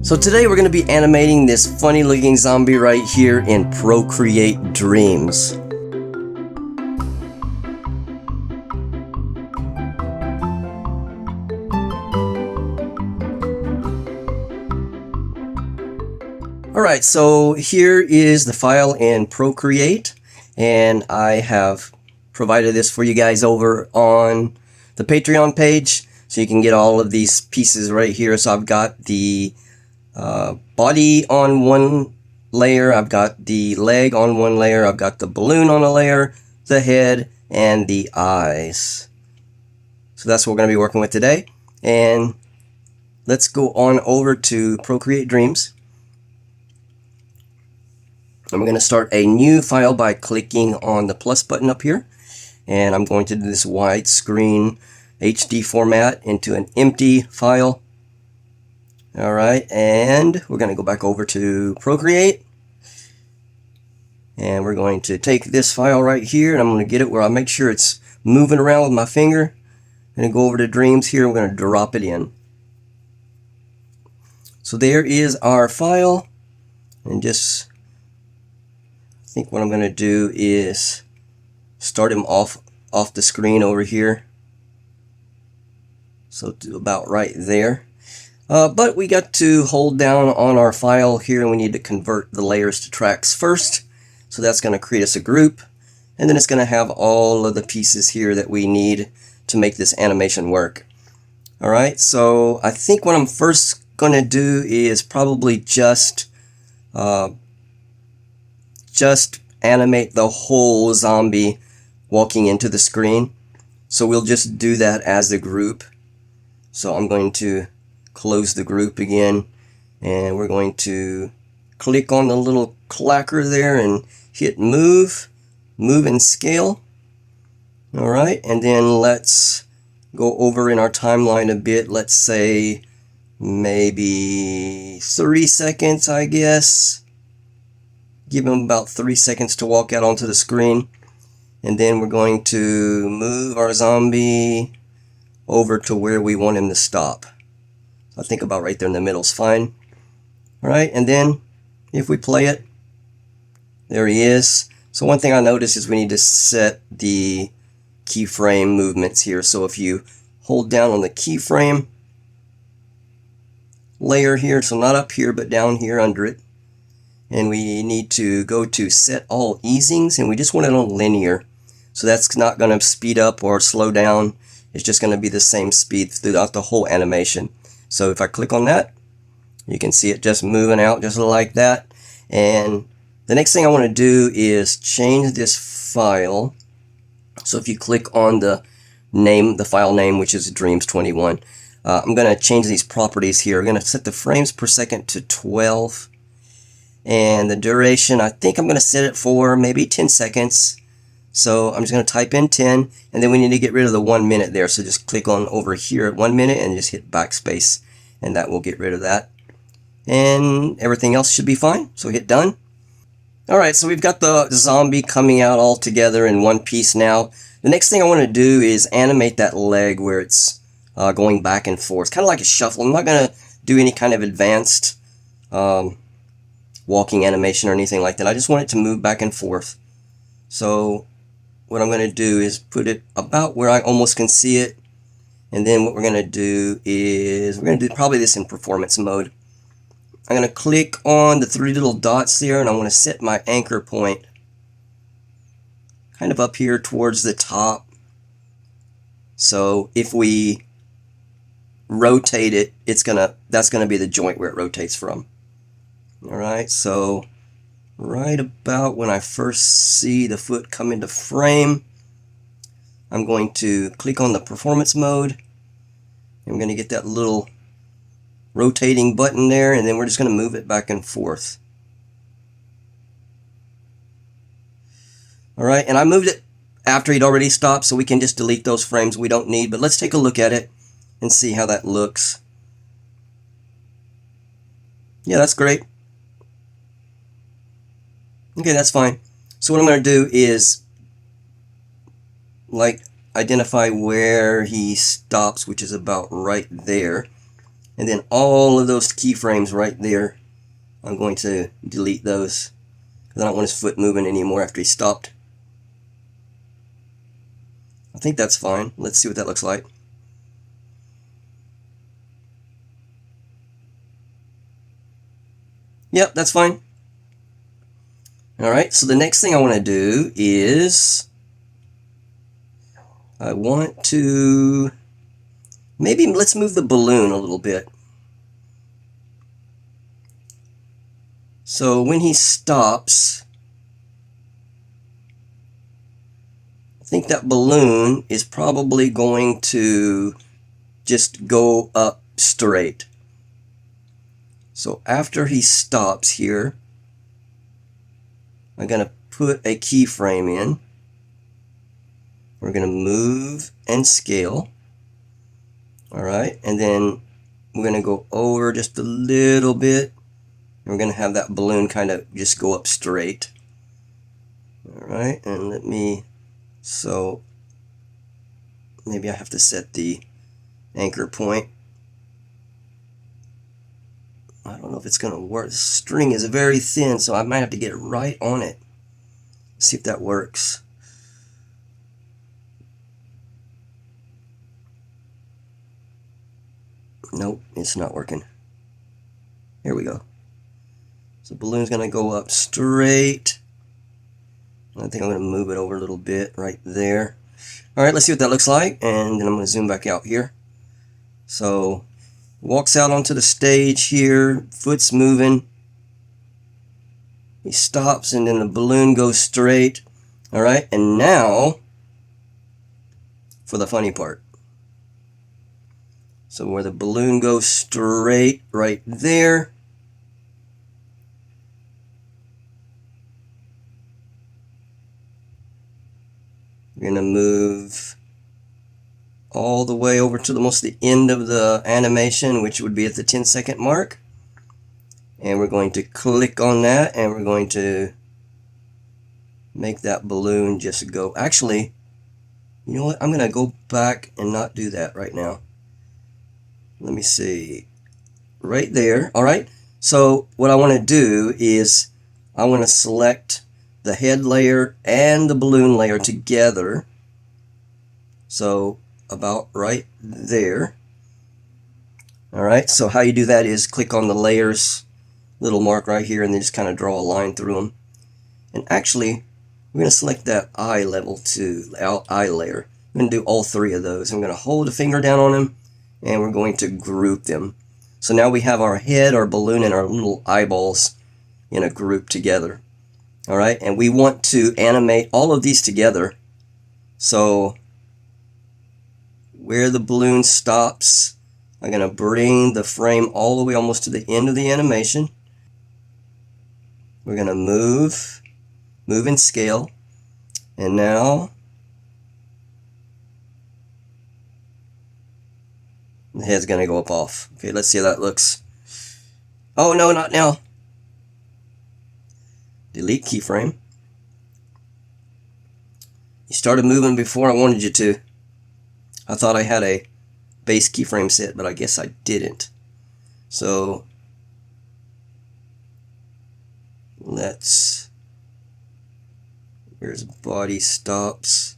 So today we're going to be animating this funny looking zombie right here in Procreate Dreams. Alright, so here is the file in Procreate, and I have provided this for you guys over on the Patreon page, so you can get all of these pieces right here. So I've got the body on one layer, I've got the leg on one layer, I've got the balloon on a layer, the head, and the eyes. So that's what we're going to be working with today. And let's go on over to Procreate Dreams. I'm going to start a new file by clicking on the plus button up here. And I'm going to do this widescreen HD format into an empty file. Alright, and we're going to go back over to Procreate. And we're going to take this file right here, and I'm going to get it where I make sure it's moving around with my finger. I'm going to go over to Dreams here, we're going to drop it in. So there is our file. And just, I think what I'm going to do is start him off the screen over here. So to about right there. But we got to hold down on our file here, and we need to convert the layers to tracks first. So that's going to create us a group, and then it's going to have all of the pieces here that we need to make this animation work. Alright, so I think what I'm first going to do is probably just animate the whole zombie walking into the screen. So we'll just do that as a group. So I'm going to close the group again, and we're going to click on the little clacker there and hit move and scale. Alright, and then let's go over in our timeline a bit. Let's say maybe 3 seconds, I guess. Give him about 3 seconds to walk out onto the screen, and then we're going to move our zombie over to where we want him to stop. I think about right there in the middle is fine. Alright, and then if we play it, there he is. So one thing I noticed is we need to set the keyframe movements here. So if you hold down on the keyframe layer here, so not up here but down here under it, and we need to go to set all easings, and we just want it on linear. So that's not going to speed up or slow down. It's just going to be the same speed throughout the whole animation. So if I click on that, you can see it just moving out just like that. And the next thing I want to do is change this file. So if you click on the name, the file name, which is Dreams21, I'm going to change these properties here. I'm going to set the frames per second to 12. And the duration, I think I'm going to set it for maybe 10 seconds. So I'm just going to type in 10, and then we need to get rid of the 1 minute there. So just click on over here at 1 minute and just hit backspace, and that will get rid of that. And everything else should be fine. So hit done. Alright, so we've got the zombie coming out all together in one piece now. The next thing I want to do is animate that leg where it's going back and forth. Kind of like a shuffle. I'm not going to do any kind of advanced walking animation or anything like that. I just want it to move back and forth. So what I'm going to do is put it about where I almost can see it. And then what we're going to do is, we're going to do probably this in performance mode. I'm going to click on the 3 little dots there, and I want to set my anchor point kind of up here towards the top. So if we rotate it, that's going to be the joint where it rotates from. Alright, so right about when I first see the foot come into frame, I'm going to click on the performance mode. I'm going to get that little rotating button there, and then we're just going to move it back and forth. Alright, and I moved it after he'd already stopped, so we can just delete those frames we don't need. But let's take a look at it and see how that looks. Yeah, that's great. Okay, that's fine. So what I'm going to do is identify where he stops, which is about right there. And then all of those keyframes right there, I'm going to delete those because I don't want his foot moving anymore after he stopped. I think that's fine. Let's see what that looks like. Yep, that's fine. Alright, so the next thing I want to do is I want to maybe let's move the balloon a little bit. So when he stops, I think that balloon is probably going to just go up straight. So after he stops here, I'm going to put a keyframe in. We're going to move and scale. Alright, and then we're going to go over just a little bit. And we're going to have that balloon kind of just go up straight. Alright, and let me, so maybe I have to set the anchor point. I don't know if it's going to work. The string is very thin, so I might have to get it right on it. See if that works. Nope, it's not working. Here we go. So the balloon's going to go up straight. I think I'm going to move it over a little bit right there. Alright, let's see what that looks like, and then I'm going to zoom back out here. So, walks out onto the stage here, foot's moving. He stops, and then the balloon goes straight. Alright, and now for the funny part. So where the balloon goes straight right there, we're going to move all the way over to almost the end of the animation, which would be at the 10-second mark. And we're going to click on that, and we're going to make that balloon just go. Actually, you know what? I'm going to go back and not do that right now. Let me see. Right there. Alright. So what I want to do is I want to select the head layer and the balloon layer together. So about right there. Alright. So how you do that is click on the layers little mark right here and then just kind of draw a line through them. And actually, we're going to select that eye level too, eye layer. I'm going to do all three of those. I'm going to hold a finger down on them and we're going to group them. So now we have our head, our balloon, and our little eyeballs in a group together. Alright, and we want to animate all of these together. So where the balloon stops, I'm going to bring the frame all the way almost to the end of the animation. We're going to move and scale. And now the head's going to go up off. Okay, let's see how that looks. Oh, no, not now. Delete keyframe. You started moving before I wanted you to. I thought I had a base keyframe set, but I guess I didn't. So let's, where's body stops.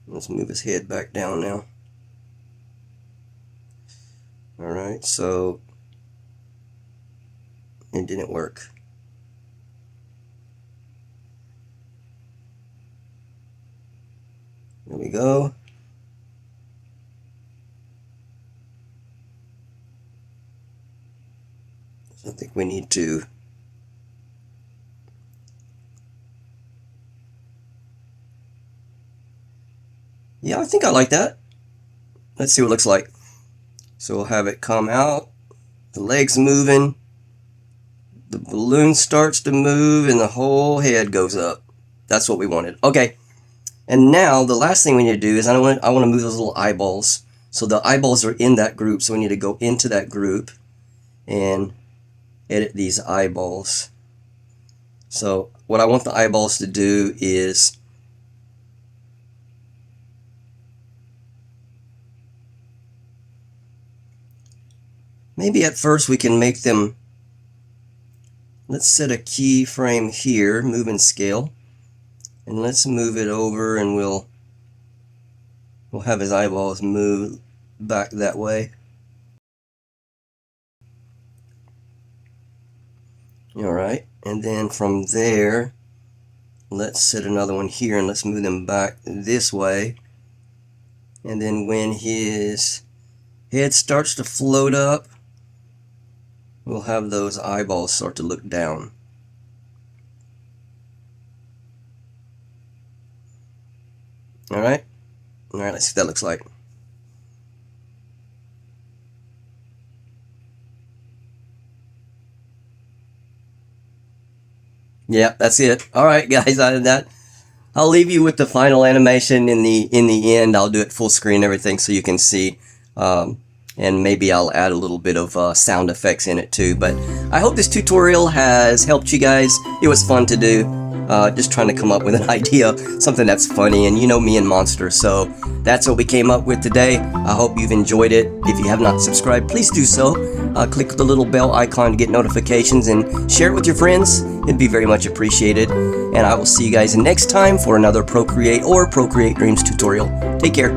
Let's move his head back down now. Alright, so it didn't work. There we go. So I think we need to I think I like that. Let's see what it looks like. So we'll have it come out, the legs moving, the balloon starts to move, and the whole head goes up. That's what we wanted. Okay, and now the last thing we need to do is I want to move those little eyeballs. So the eyeballs are in that group, so we need to go into that group and edit these eyeballs. So what I want the eyeballs to do is maybe at first we can make them, let's set a keyframe here, move and scale, and let's move it over, and we'll have his eyeballs move back that way. Alright, and then from there, let's set another one here, and let's move them back this way. And then when his head starts to float up, we'll have those eyeballs start to look down. Alright, let's see what that looks like. Yeah, that's it. Alright guys, I'll leave you with the final animation in the end. I'll do it full screen, everything, so you can see. And maybe I'll add a little bit of sound effects in it too. But I hope this tutorial has helped you guys. It was fun to do. Just trying to come up with an idea, something that's funny, and you know me and monsters, so that's what we came up with today. I hope you've enjoyed it. If you have not subscribed, please do so. Click the little bell icon to get notifications and share it with your friends. It'd be very much appreciated. And I will see you guys next time for another Procreate or Procreate Dreams tutorial. Take care.